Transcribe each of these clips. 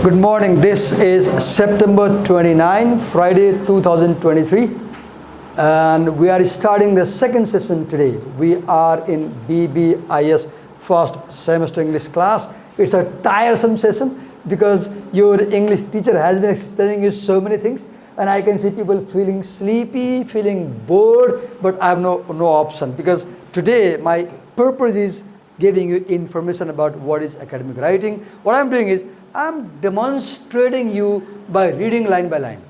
Good morning. This is September 29, Friday 2023, and we are starting the second session today. We are in BBIS first semester English class. It's a tiresome session because your English teacher has been explaining you so many things, and I can see people feeling sleepy, feeling bored, but I have no option because today my purpose is giving you information about what is academic writing. What I'm doing is I'm demonstrating you by reading line by line.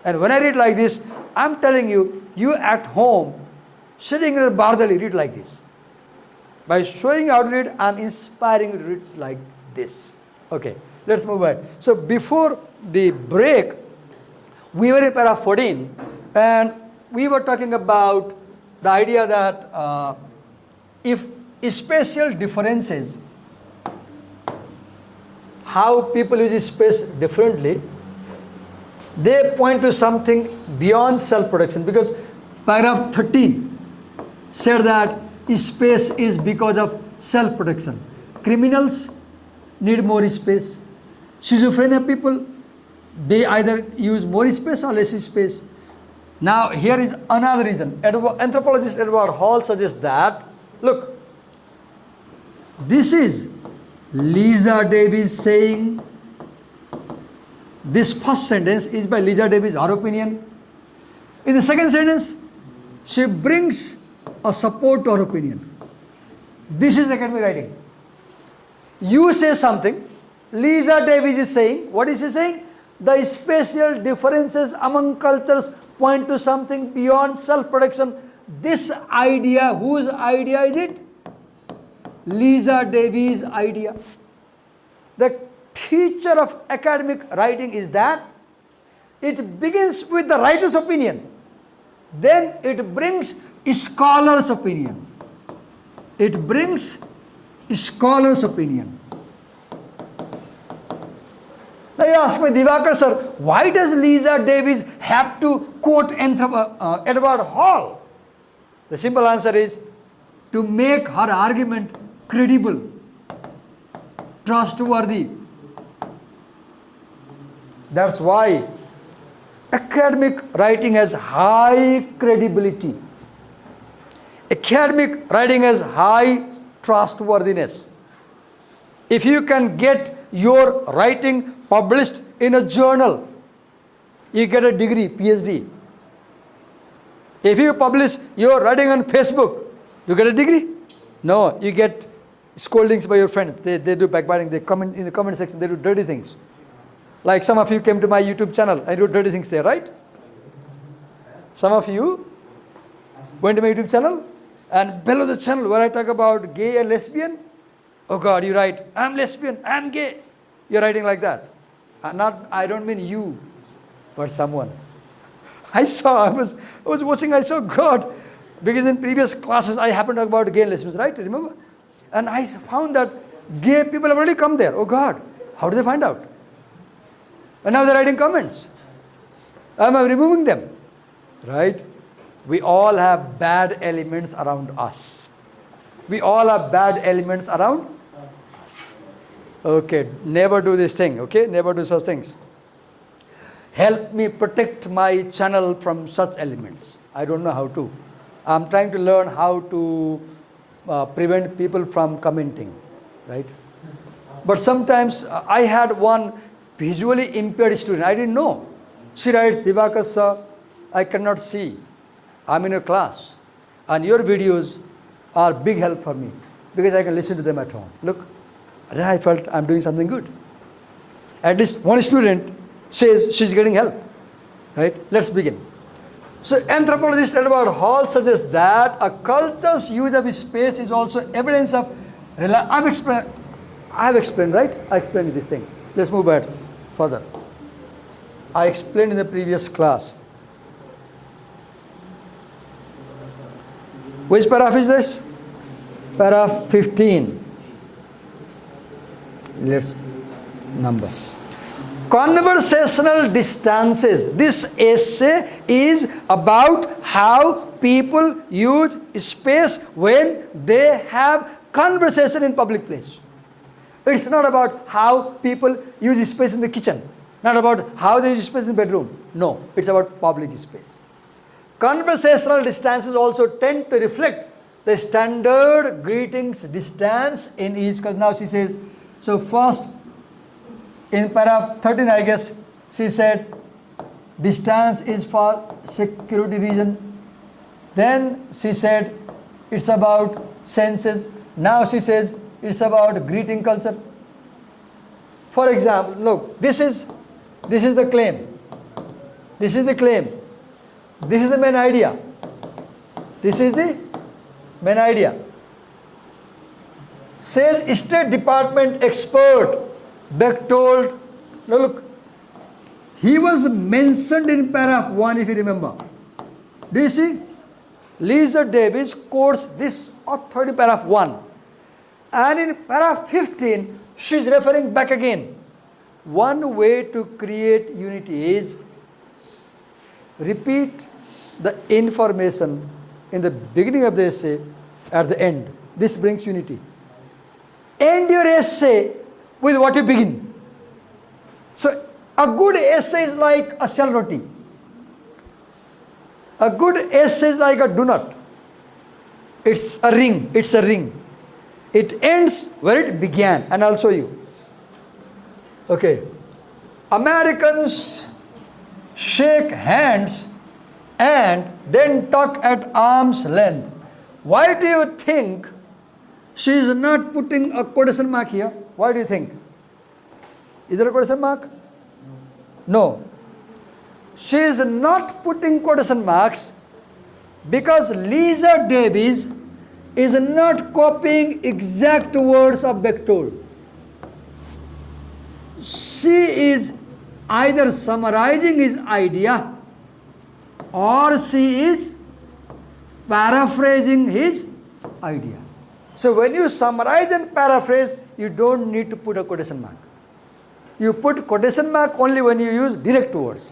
And when I read like this, I'm telling you, you at home, sitting in the bardali, read like this. By showing you how to read, I'm inspiring you to read like this. Okay, let's move on. So before the break, we were in paragraph 14, and we were talking about the idea that if spatial differences, how people use space differently, they point to something beyond self-production, because paragraph 13 said that space is because of self-production. Criminals need more space. Schizophrenia people, they either use more space or less space. Now here is another reason. Anthropologist Edward Hall suggests that, look, this is Lisa Davis saying, this first sentence is by Lisa Davis, her opinion. In the second sentence, she brings a support to her opinion. This is academic writing. You say something, Lisa Davis is saying, what is she saying? The spatial differences among cultures point to something beyond self-production. This idea, whose idea is it? Lisa Davis' idea. The feature of academic writing is that it begins with the writer's opinion, then it brings scholar's opinion. It brings scholar's opinion. Now you ask me, Divakar sir, why does Lisa Davis have to quote Edward Hall? The simple answer is to make her argument credible, trustworthy. That's why academic writing has high credibility. Academic writing has high trustworthiness. If you can get your writing published in a journal, you get a degree, PhD. If you publish your writing on Facebook, you get a degree? No, you get scoldings by your friends. They do backbiting. They comment in the comment section. They do dirty things. Like some of you came to my YouTube channel. I do dirty things there, right? Some of you went to my YouTube channel, and below the channel where I talk about gay and lesbian, oh God, you write, I'm lesbian, I'm gay. You're writing like that. I don't mean you, but someone. I was watching, I saw God. Because in previous classes, I happened to talk about gay and lesbians, right? Remember? And I found that gay people have already come there. Oh God, how do they find out? And now they're writing comments. I'm removing them, right? We all have bad elements around us. We all have bad elements around us. Okay, never do this thing, okay? Never do such things. Help me protect my channel from such elements. I don't know how to. I'm trying to learn how to prevent people from commenting, right? But sometimes I had one visually impaired student. I didn't know. She writes, Divakar sir, I cannot see. I'm in a class. And your videos are big help for me because I can listen to them at home. Look, then I felt I'm doing something good. At least one student says she's getting help, right? Let's begin. So anthropologist Edward Hall suggests that a culture's use of space is also evidence of I have explained, right? I explained this thing. Let's move ahead further. I explained in the previous class. Which paragraph is this? Paragraph 15. Let's number. Conversational distances. This essay is about how people use space when they have conversation in public place. It's not about how people use space in the kitchen, not about how they use space in the bedroom. No, it's about public space. Conversational distances also tend to reflect the standard greetings distance in each culture. Now she says, so first in paragraph 13, I guess, she said distance is for security reason. Then she said it's about senses. Now she says it's about greeting culture. For example, look, this is the claim. This is the claim. This is the main idea. This is the main idea. Says State Department expert Bechtold. Now look, he was mentioned in paragraph 1, if you remember. Do you see? Lisa Davis quotes this authority paragraph 1. And in paragraph 15, she is referring back again. One way to create unity is repeat the information in the beginning of the essay at the end. This brings unity. End your essay with what you begin. So a good essay is like a shell roti. A good essay is like a donut. It's a ring. It's a ring. It ends where it began, and I'll show you. Okay. Americans shake hands and then talk at arm's length. Why do you think she is not putting a quotation mark here? Why do you think? Is there a quotation mark? No. She is not putting quotation marks because Lisa Davis is not copying exact words of Bechtold. She is either summarizing his idea or she is paraphrasing his idea. So when you summarize and paraphrase, you don't need to put a quotation mark. You put quotation mark only when you use direct words.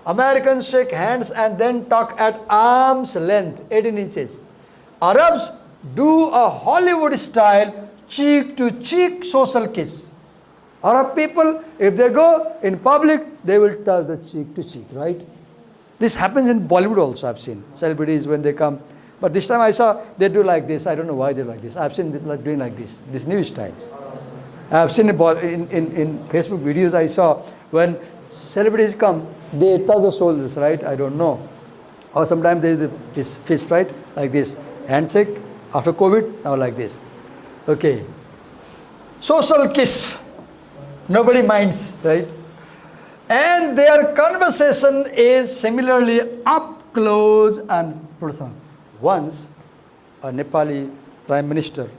Americans shake hands and then talk at arm's length, 18 inches. Arabs do a Hollywood style cheek to cheek social kiss. Arab people, if they go in public, they will touch the cheek to cheek, right? This happens in Bollywood also, I've seen. Celebrities when they come. But this time I saw they do like this. I don't know why they like this. I've seen them doing like this new style. I've seen it in Facebook videos I saw when celebrities come, they touch the shoulders, right? I don't know. Or sometimes they do this fist, right? Like this. Handshake. After COVID, now like this. Okay. Social kiss. Nobody minds, right? And their conversation is similarly up close and personal. Once, a Nepali Prime Minister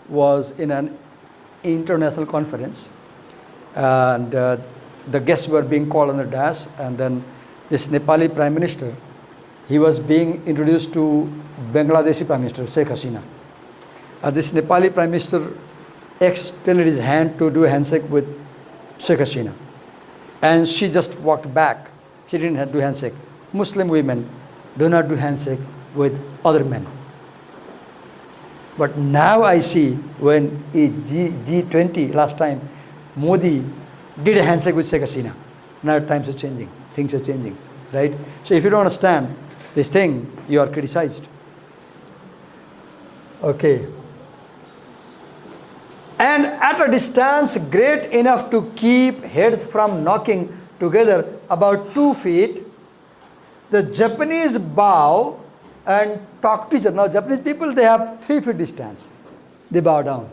was in an international conference and the guests were being called on the dais, and then this Nepali Prime Minister, he was being introduced to Bangladeshi Prime Minister, Sheikh Hasina. This Nepali Prime Minister extended his hand to do a handshake with Sheikh Hasina. And she just walked back. She didn't do handshake. Muslim women do not do handshake with other men. But now I see when G20 last time, Modi did a handshake with Sheikh Hasina. Now times are changing. Things are changing. Right? So if you don't understand this thing, you are criticized. Okay. And at a distance great enough to keep heads from knocking together about 2 feet, the Japanese bow and talk to each other. Now Japanese people, they have 3 feet distance. They bow down.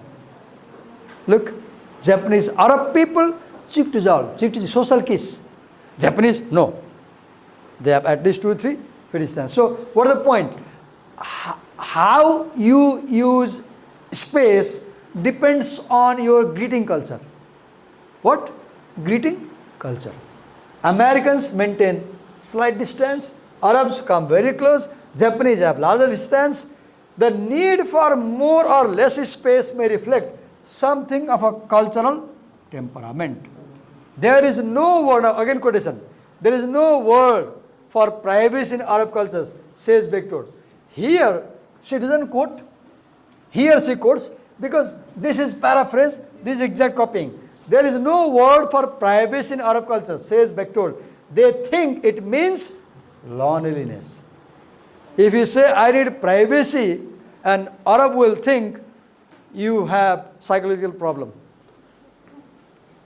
Look, Japanese, Arab people, cheek to cheek, social kiss. Japanese, no. They have at least 2 or 3 feet distance. So what is the point? How you use space depends on your greeting culture. What? Greeting culture. Americans maintain slight distance. Arabs come very close. Japanese have larger distance. The need for more or less space may reflect something of a cultural temperament. There is no word, again quotation, there is no word for privacy in Arab cultures, says Bechtold. Here, she doesn't quote. Here she quotes, Because this is paraphrase, this is exact copying. There is no word for privacy in Arab culture, says Bechtold. They think it means loneliness. If you say, I need privacy, an Arab will think you have psychological problem.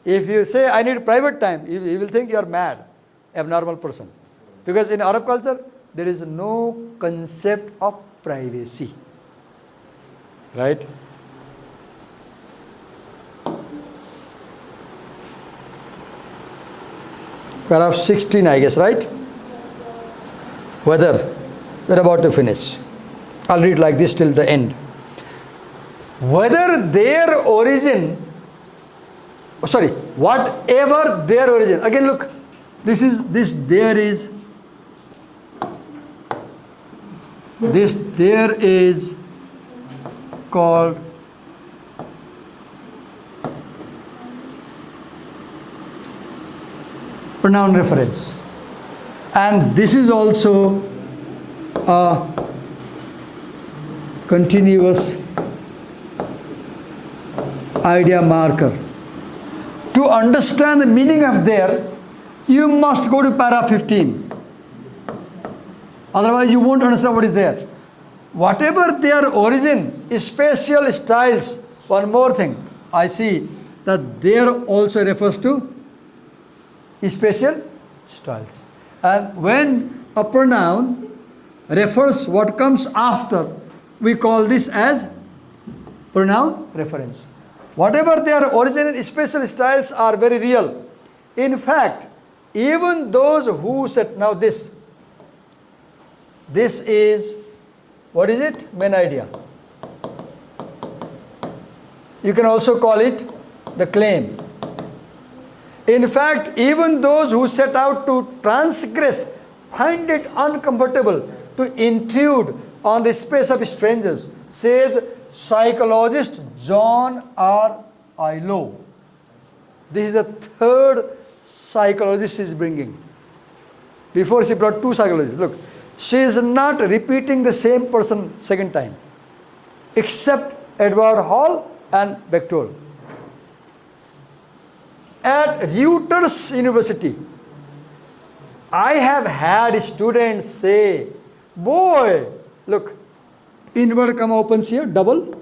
If you say, I need private time, he will think you are mad, abnormal person. Because in Arab culture, there is no concept of privacy. Right? Paragraph 16, I guess, right? Whether, we're about to finish. I'll read like this till the end. Whether their origin, whatever their origin. Again, look, this there is called pronoun reference, and this is also a continuous idea marker. To understand the meaning of there, you must go to paragraph 15. Otherwise, you won't understand what is there. Whatever their origin, spatial styles. One more thing, I see that there also refers to spatial styles. And when a pronoun refers what comes after, we call this as pronoun reference. Whatever their origin and spatial styles are very real. In fact, even those who said, now this is, what is it? Main idea. You can also call it the claim. In fact, even those who set out to transgress find it uncomfortable to intrude on the space of strangers, says psychologist John R. Ilo. This is the third psychologist she is bringing. Before she brought two psychologists. Look, she is not repeating the same person second time, except Edward Hall and Bechtold. At Reuters University, I have had students say, boy, look, inward comma opens here, double.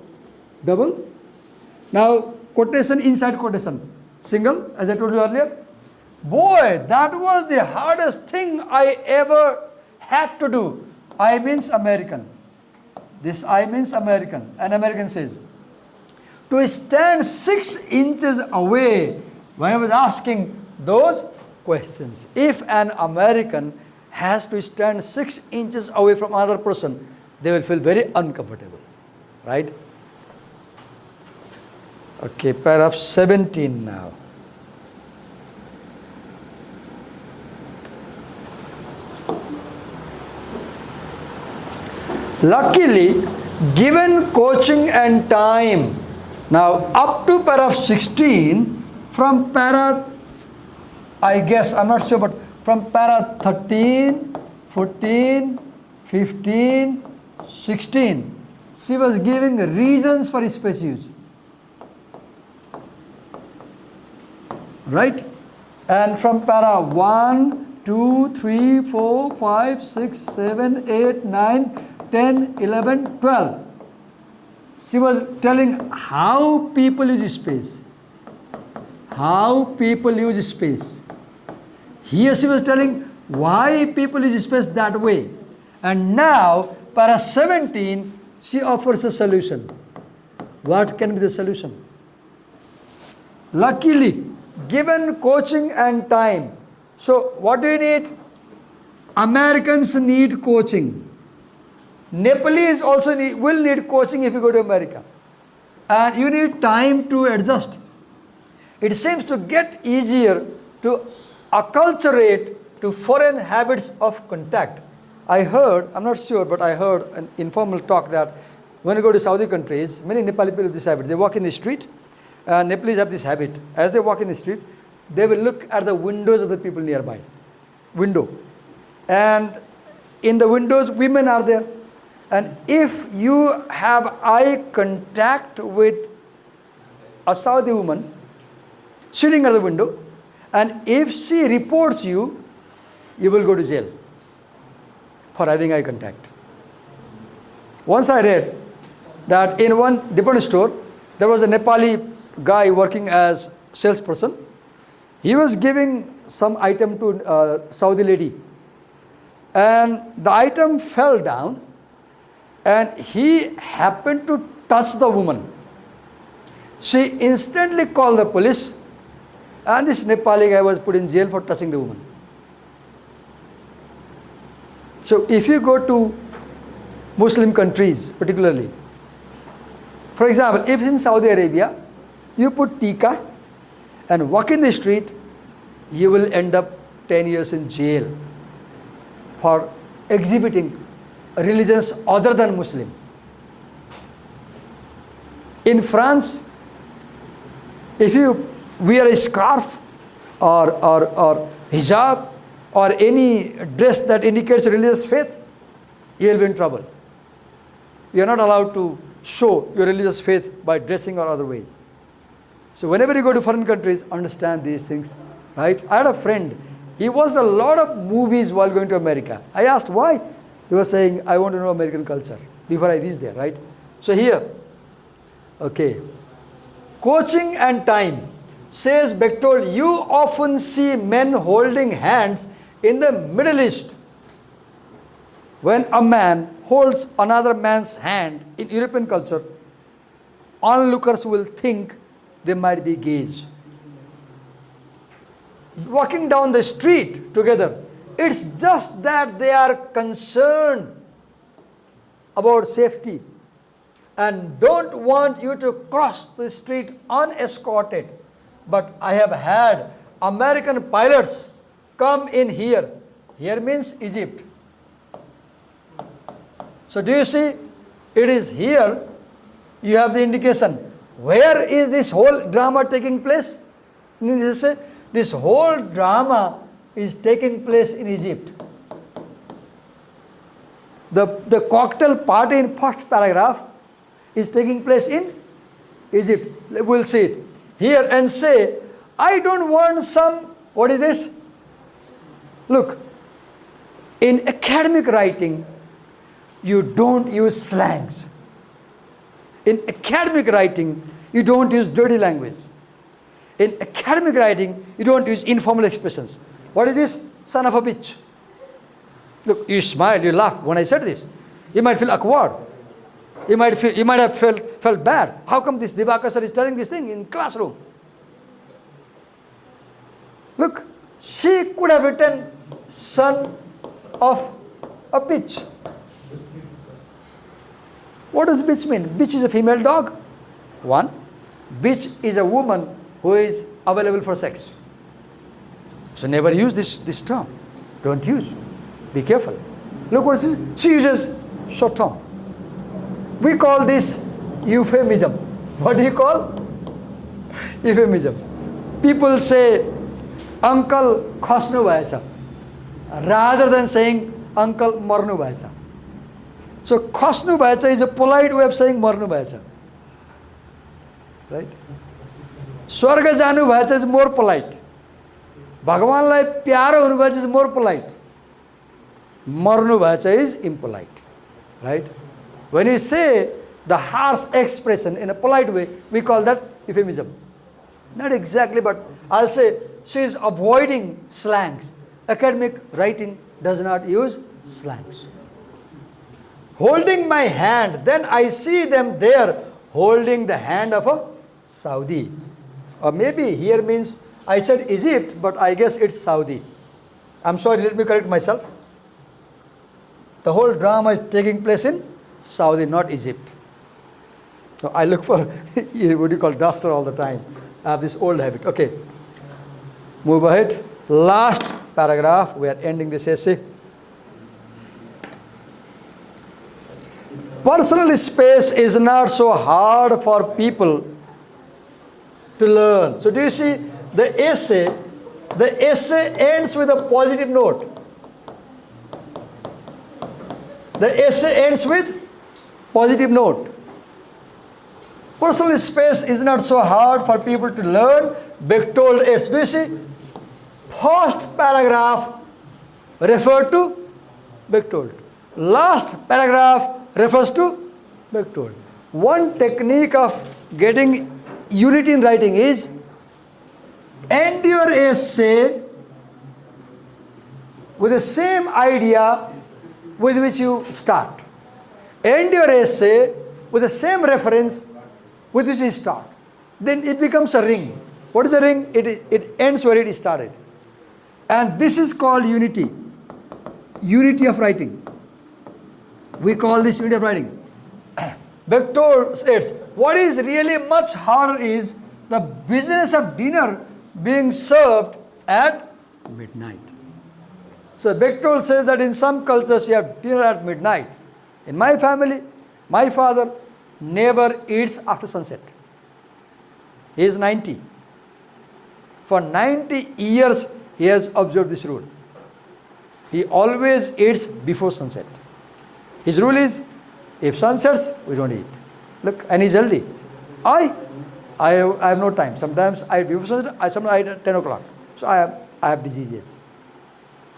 Now, quotation inside quotation, single, as I told you earlier. Boy, that was the hardest thing I ever had to do. I means American. This I means American. An American says, to stand 6 inches away when I was asking those questions. If an American has to stand 6 inches away from another person, they will feel very uncomfortable. Right? Okay, paragraph 17 now. Luckily, given coaching and time, now up to paragraph 16, from para, I guess, I'm not sure, but from para 13, 14, 15, 16, she was giving reasons for space use. Right? And from para 1, 2, 3, 4, 5, 6, 7, 8, 9, 10, 11, 12. She was telling how people use space. How people use space. Here she was telling why people use space that way. And now, para 17, she offers a solution. What can be the solution? Luckily, given coaching and time. So, what do you need? Americans need coaching. Nepalese also will need coaching if you go to America. And you need time to adjust. It seems to get easier to acculturate to foreign habits of contact. I heard, I'm not sure, but I heard an informal talk that when you go to Saudi countries, many Nepali people have this habit. They walk in the street, Nepalese have this habit. As they walk in the street, they will look at the windows of the people nearby. Window. And in the windows, women are there. And if you have eye contact with a Saudi woman sitting at the window, and if she reports you, you will go to jail for having eye contact. Once I read that in one department store, there was a Nepali guy working as salesperson. He was giving some item to a Saudi lady, and the item fell down, and he happened to touch the woman. She instantly called the police, and this Nepali guy was put in jail for touching the woman. So if you go to Muslim countries particularly, for example, if in Saudi Arabia you put tika and walk in the street, you will end up 10 years in jail for exhibiting religions other than Muslim. In France, if you wear a scarf or hijab or any dress that indicates religious faith, you will be in trouble. You are not allowed to show your religious faith by dressing or other ways. So whenever you go to foreign countries, understand these things, right? I had a friend, he watched a lot of movies while going to America. I asked why. He was saying, I want to know American culture before I reach there, right? So here, okay. Coaching and time. Says Bechtold, you often see men holding hands in the Middle East. When a man holds another man's hand in European culture, onlookers will think they might be gays. Walking down the street together, it's just that they are concerned about safety and don't want you to cross the street unescorted. But I have had American pilots come in here. Here means Egypt. So do you see? It is here. You have the indication. Where is this whole drama taking place? This whole drama is taking place in Egypt. The cocktail party in first paragraph is taking place in Egypt. We'll see it here and say, I don't want some, what is this? Look, in academic writing, you don't use slangs. In academic writing, you don't use dirty language. In academic writing, you don't use informal expressions. What is this? Son of a bitch. Look, you smiled, you laughed when I said this. You might feel awkward. You might have felt bad. How come this Divakar sir is telling this thing in classroom? Look, she could have written son of a bitch. What does bitch mean? Bitch is a female dog. One. Bitch is a woman who is available for sex. So never use this term. Don't use. Be careful. Look what she uses short term. We call this euphemism. What do you call? Euphemism. People say, uncle khasnu bhayecha, rather than saying uncle marnu bhayecha. So khasnu bhayecha is a polite way of saying marnu bhayecha. Right? Swarga janu bhayecha is more polite. Bhagavanlai pyaro hunu bhayecha is more polite. Marnu bhayecha is impolite. Right? When you say the harsh expression in a polite way, we call that euphemism. Not exactly, but I'll say she is avoiding slangs. Academic writing does not use slangs. Holding my hand, then I see them there holding the hand of a Saudi. Or maybe here means, I said Egypt, but I guess it's Saudi. I'm sorry, let me correct myself. The whole drama is taking place in Saudi, not Egypt. So I look for, what do you call, duster all the time. I have this old habit. Okay. Move ahead. Last paragraph. We are ending this essay. Personal space is not so hard for people to learn. So do you see the essay ends with a positive note. The essay ends with positive note. Personal space is not so hard for people to learn. Bertold aids. Do you see? First paragraph refer to Bertold. Last paragraph refers to Bertold. One technique of getting unity in writing is end your essay with the same idea with which you start. End your essay with the same reference with which you start. Then it becomes a ring. What is a ring? It ends where it started. And this is called unity. Unity of writing. We call this unity of writing. Bertold states, what is really much harder is the business of dinner being served at midnight. So Bertold says that in some cultures you have dinner at midnight. In my family, my father never eats after sunset. He is 90. For 90 years he has observed this rule. He always eats before sunset. His rule is, if sun sets, we don't eat. Look, and he's healthy. I have no time. Sometimes I eat before sunset, sometimes I eat at 10 o'clock. So I have diseases,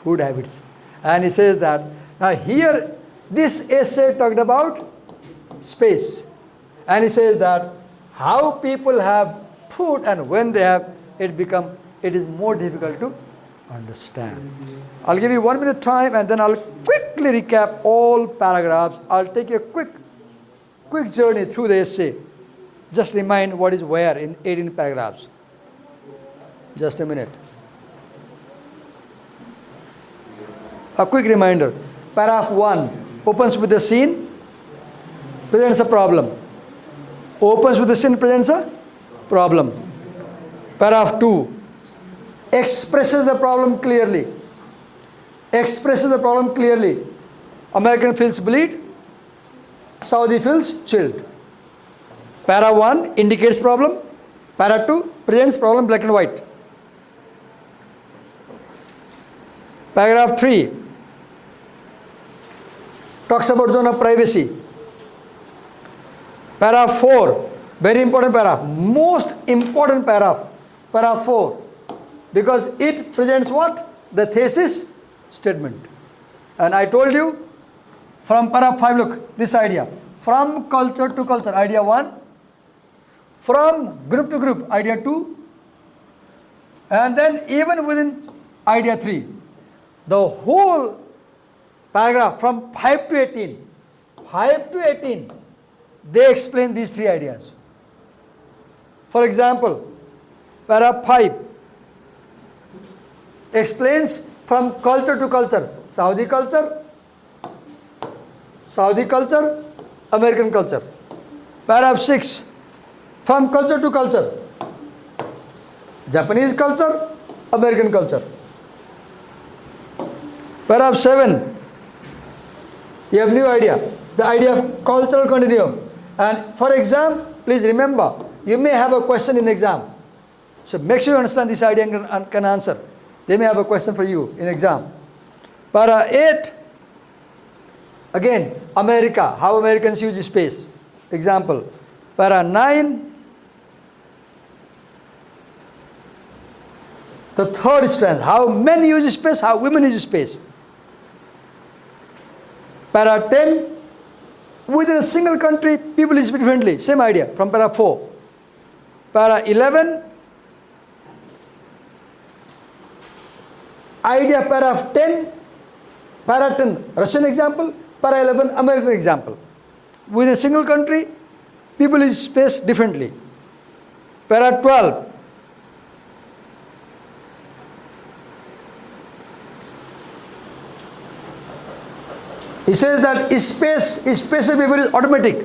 food habits. And he says that, now here, this essay talked about space. And he says that how people have food and when they have, it is more difficult to understand. I'll give you 1 minute time and then I'll quickly recap all paragraphs. I'll take a quick journey through the essay. Just remind what is where in 18 paragraphs. Just a minute. A quick reminder. Paragraph 1 opens with the scene, presents a problem. Opens with the scene, presents a problem. Paragraph 2 expresses the problem clearly. Expresses the problem clearly. American feels bleed, Saudi feels chilled. Para 1 indicates problem. Para 2 presents problem black and white. Paragraph 3 talks about zone of privacy. Paragraph 4, very important paragraph, most important paragraph. Paragraph 4, because it presents what? The thesis statement. And I told you from paragraph 5, look, this idea. From culture to culture, idea 1. From group to group, idea 2. And then even within idea 3. The whole paragraph from 5 to 18. 5 to 18, they explain these 3 ideas. For example, paragraph 5 explains from culture to culture. Saudi culture, American culture. Paragraph 6, from culture to culture. Japanese culture, American culture. Paragraph 7, you have new idea. The idea of cultural continuum. And for exam, please remember, you may have a question in exam. So make sure you understand this idea and can answer. They may have a question for you in exam. Para 8, again, America, how Americans use space. Example. Para 9, the third strand, how men use space, how women use space. Para 10, within a single country, people use differently. Same idea from para 4. Para 11, idea para 10, para 10, Russian example, para 11, American example. Within a single country, people use space differently. Para 12, he says that space of paper is automatic.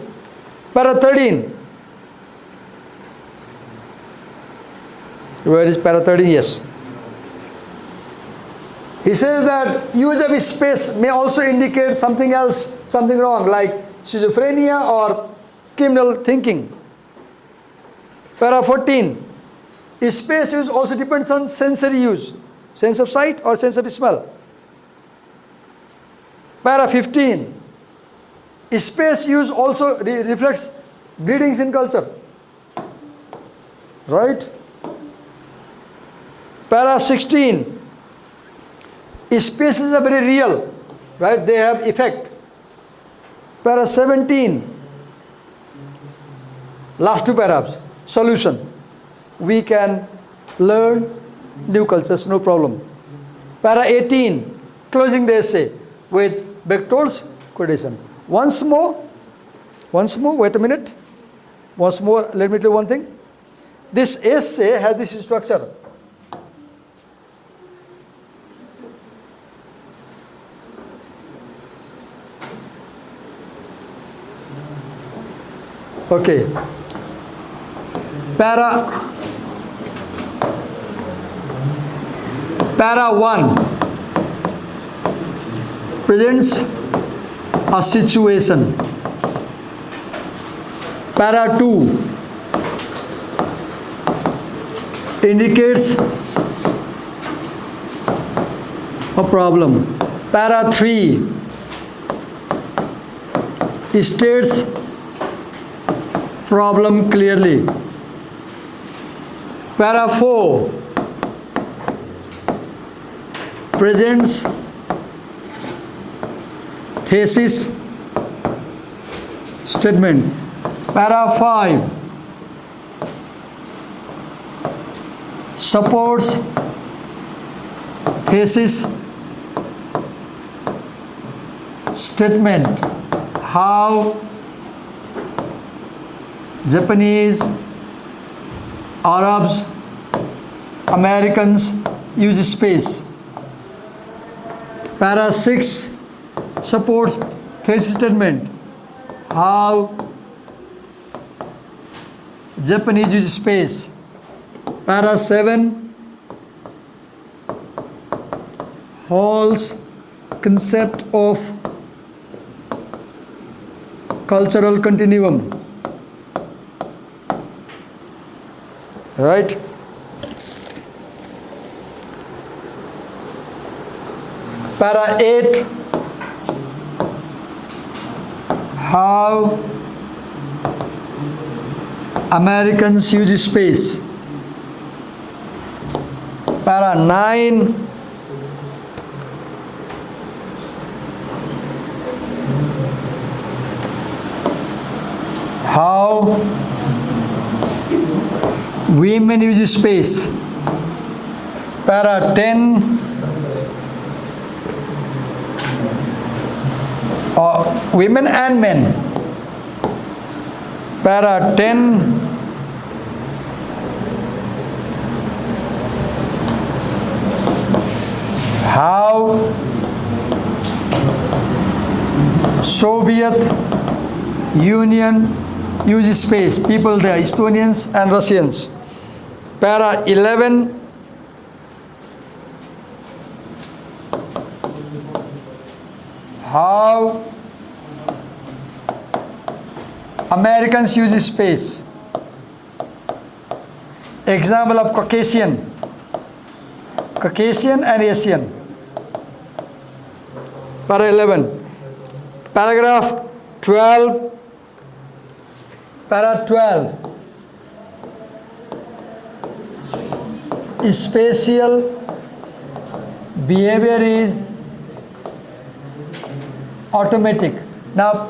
Para 13. Where is para 13? Yes. He says that use of space may also indicate something else, something wrong, like schizophrenia or criminal thinking. Para 14. Space use also depends on sensory use, sense of sight or sense of smell. Para 15, Space use also reflects greetings in culture. Right? Para 16. Spaces are very real. Right? They have effect. Para 17. Last two paragraphs. Solution. We can learn new cultures, no problem. Para 18. Closing the essay with Bechtold's quotation. Once more, wait a minute. Once more, let me tell you one thing. This essay has this structure. Okay. Para 1 presents a situation. Para 2 indicates a problem. Para 3 states problem clearly. Para 4 presents thesis statement. Para 5 supports thesis statement. How Japanese, Arabs, Americans use space. Para 6 supports thesis statement. How Japanese use space. Para 7 holds concept of cultural continuum. Right? Para 8 how Americans use space. Para 9 how women use space. Para 10 women and men. Para 10 how Soviet Union use space. People there, Estonians and Russians. Para 11 how Americans use space. Example of Caucasian and Asian. Para 11. Paragraph 12. Para 12. Spatial behavior is automatic. Now,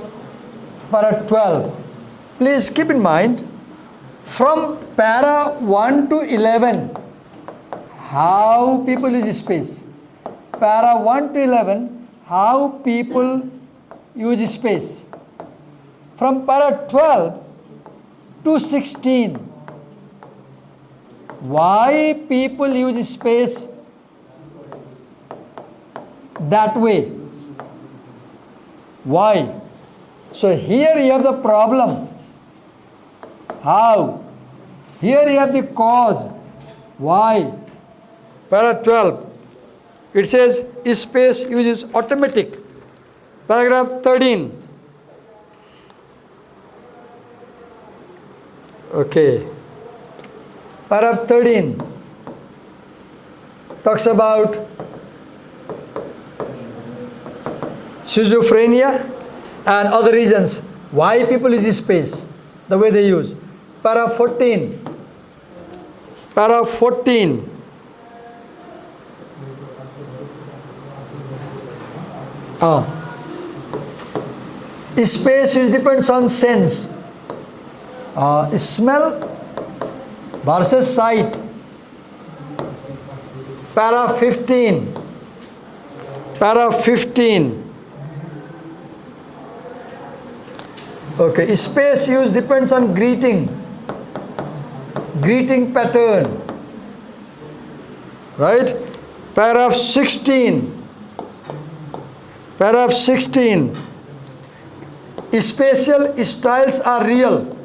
para 12. Please keep in mind, from para 1 to 11, how people use space. Para 1 to 11, how people use space. From para 12 to 16, why people use space that way? Why? So here you have the problem. How? Here you have the cause. Why? Para 12. It says space uses automatic. Paragraph 13. Okay. Paragraph 13 talks about schizophrenia and other reasons why people use space the way they use. Para 14. Para 14. Space is depends on sense. Smell versus sight. Para 15. Para 15. Okay, space use depends on greeting. Greeting pattern. Right? Paragraph 16. Paragraph 16. Spatial styles are real.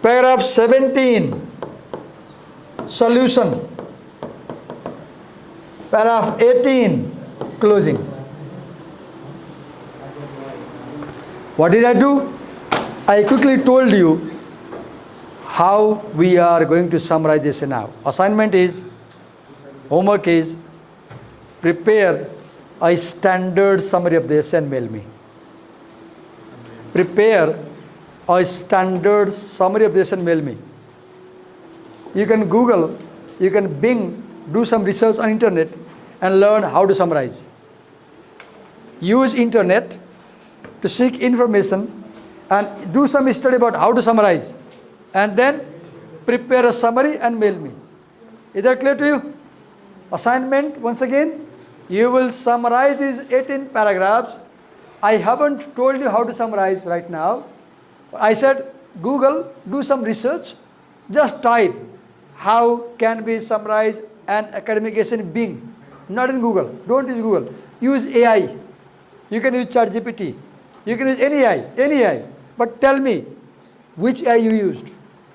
Paragraph 17. Solution. Paragraph 18. Closing. What did I do? I quickly told you how we are going to summarize this now. Assignment is, homework is, prepare a standard summary of this and mail me. Prepare a standard summary of this and mail me. You can Google, you can Bing, do some research on internet and learn how to summarize. Use internet to seek information and do some study about how to summarize. And then prepare a summary and mail me. Is that clear to you? Assignment, once again, you will summarize these 18 paragraphs. I haven't told you how to summarize right now. I said, Google, do some research. Just type, how can we summarize an academic essay in Bing? Not in Google. Don't use Google. Use AI. You can use ChatGPT. You can use any AI. But tell me, which AI you used?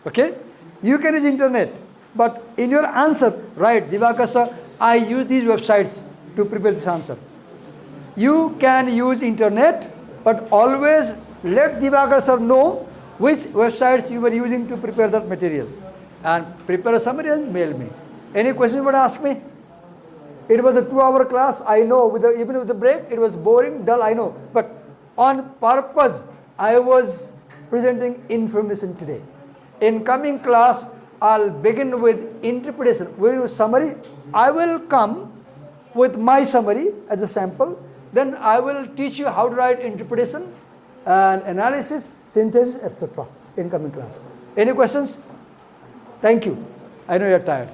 Okay? You can use internet. But in your answer, write, Divakar sir, I use these websites to prepare this answer. You can use internet, but always let Divakar sir know which websites you were using to prepare that material. And prepare a summary and mail me. Any questions you want to ask me? It was a 2-hour class, I know, even with the break, it was boring, dull, I know. But on purpose, I was presenting information today. In coming class, I'll begin with interpretation. With summary, I will come with my summary as a sample. Then I will teach you how to write interpretation and analysis, synthesis, etc. in coming class. Any questions? Thank you. I know you're tired.